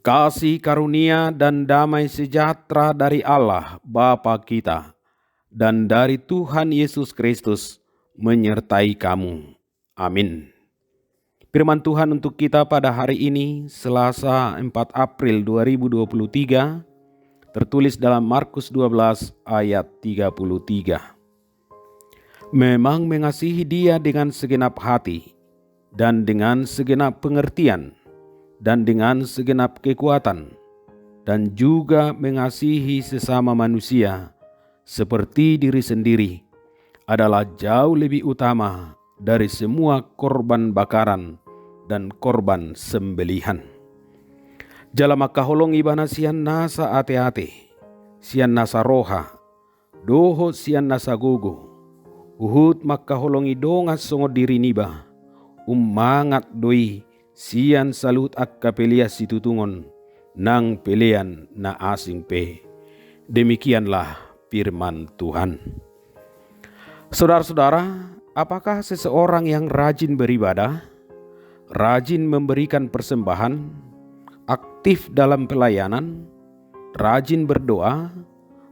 Kasih karunia dan damai sejahtera dari Allah Bapa kita dan dari Tuhan Yesus Kristus menyertai kamu. Amin. Firman Tuhan untuk kita pada hari ini, Selasa 4 April 2023, tertulis dalam Markus 12 ayat 33. Memang mengasihi Dia dengan segenap hati dan dengan segenap pengertian dan dengan segenap kekuatan, dan juga mengasihi sesama manusia seperti diri sendiri adalah jauh lebih utama dari semua korban bakaran dan korban sembelihan. Jala makaholong ibana sian nasa ate-ate, sian nasa roha, doho sian nasa gogo, uhut makaholong idonga songo diri niba, mangat doi sian salut akka pelia situtungon nang pelean na asing pe. Demikianlah firman Tuhan. Saudara-saudara, apakah seseorang yang rajin beribadah, rajin memberikan persembahan, aktif dalam pelayanan, rajin berdoa,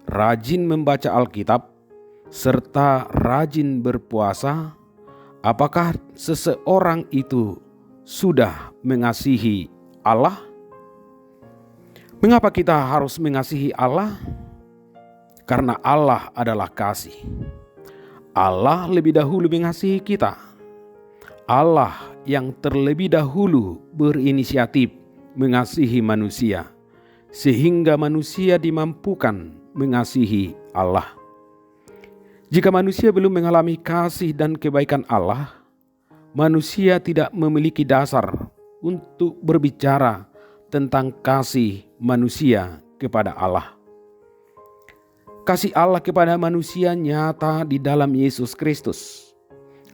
rajin membaca Alkitab, serta rajin berpuasa, apakah seseorang itu sudah mengasihi Allah? Mengapa kita harus mengasihi Allah? Karena Allah adalah kasih. Allah lebih dahulu mengasihi kita. Allah yang terlebih dahulu berinisiatif mengasihi manusia, sehingga manusia dimampukan mengasihi Allah. Jika manusia belum mengalami kasih dan kebaikan Allah, manusia tidak memiliki dasar untuk berbicara tentang kasih manusia kepada Allah. Kasih Allah kepada manusia nyata di dalam Yesus Kristus.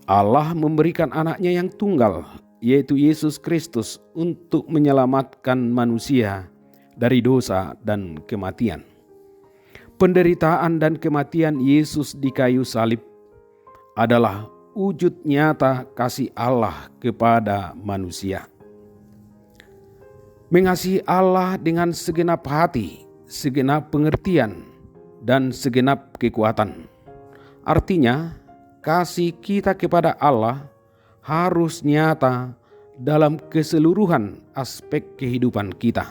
Allah memberikan anaknya yang tunggal, yaitu Yesus Kristus, untuk menyelamatkan manusia dari dosa dan kematian. Penderitaan dan kematian Yesus di kayu salib adalah wujud nyata kasih Allah kepada manusia. Mengasihi Allah dengan segenap hati, segenap pengertian, dan segenap kekuatan. Artinya, kasih kita kepada Allah harus nyata dalam keseluruhan aspek kehidupan kita.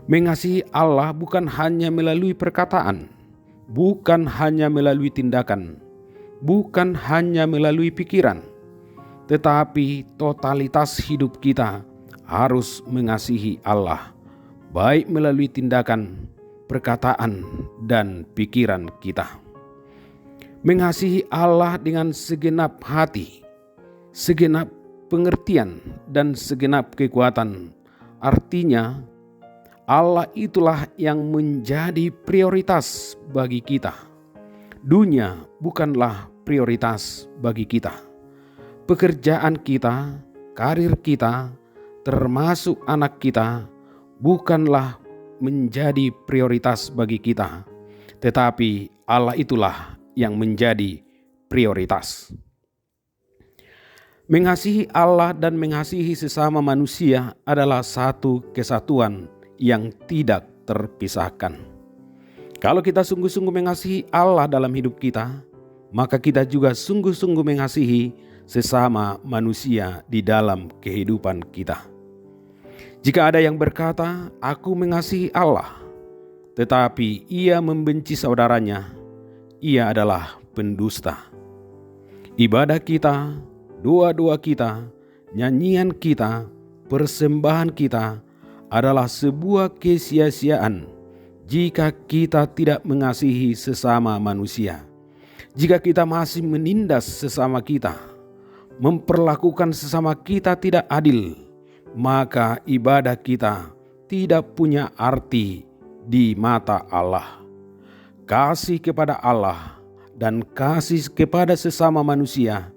Mengasihi Allah bukan hanya melalui perkataan, bukan hanya melalui tindakan, bukan hanya melalui pikiran, tetapi totalitas hidup kita harus mengasihi Allah, baik melalui tindakan, perkataan, dan pikiran kita. Mengasihi Allah dengan segenap hati, segenap pengertian, dan segenap kekuatan, artinya Allah itulah yang menjadi prioritas bagi kita. Dunia bukanlah prioritas bagi kita. Pekerjaan kita, karir kita, termasuk anak kita, bukanlah menjadi prioritas bagi kita, tetapi Allah itulah yang menjadi prioritas. Mengasihi Allah dan mengasihi sesama manusia adalah satu kesatuan yang tidak terpisahkan. Kalau kita sungguh-sungguh mengasihi Allah dalam hidup kita, maka kita juga sungguh-sungguh mengasihi sesama manusia di dalam kehidupan kita. Jika ada yang berkata, "Aku mengasihi Allah," tetapi ia membenci saudaranya, ia adalah pendusta. Ibadah kita, doa-doa kita, nyanyian kita, persembahan kita adalah sebuah kesia-siaan jika kita tidak mengasihi sesama manusia. Jika kita masih menindas sesama kita, memperlakukan sesama kita tidak adil, maka ibadah kita tidak punya arti di mata Allah. Kasih kepada Allah dan kasih kepada sesama manusia,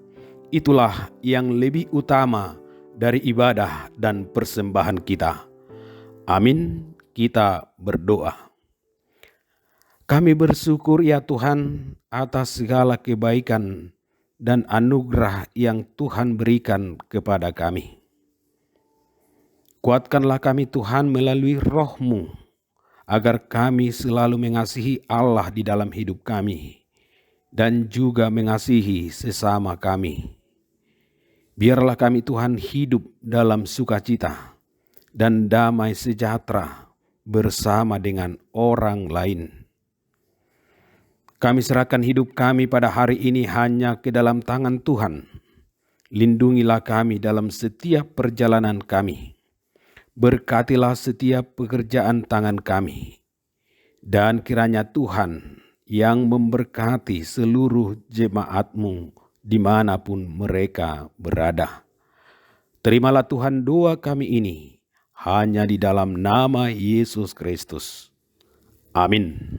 itulah yang lebih utama dari ibadah dan persembahan kita. Amin. Kita berdoa. Kami bersyukur ya Tuhan atas segala kebaikan dan anugerah yang Tuhan berikan kepada kami. Kuatkanlah kami Tuhan melalui Roh-Mu, agar kami selalu mengasihi Allah di dalam hidup kami dan juga mengasihi sesama kami. Biarlah kami Tuhan hidup dalam sukacita dan damai sejahtera bersama dengan orang lain. Kami serahkan hidup kami pada hari ini hanya ke dalam tangan Tuhan. Lindungilah kami dalam setiap perjalanan kami. Berkatilah setiap pekerjaan tangan kami. Dan kiranya Tuhan yang memberkati seluruh jemaat-Mu dimanapun mereka berada. Terimalah Tuhan doa kami ini hanya di dalam nama Yesus Kristus. Amin.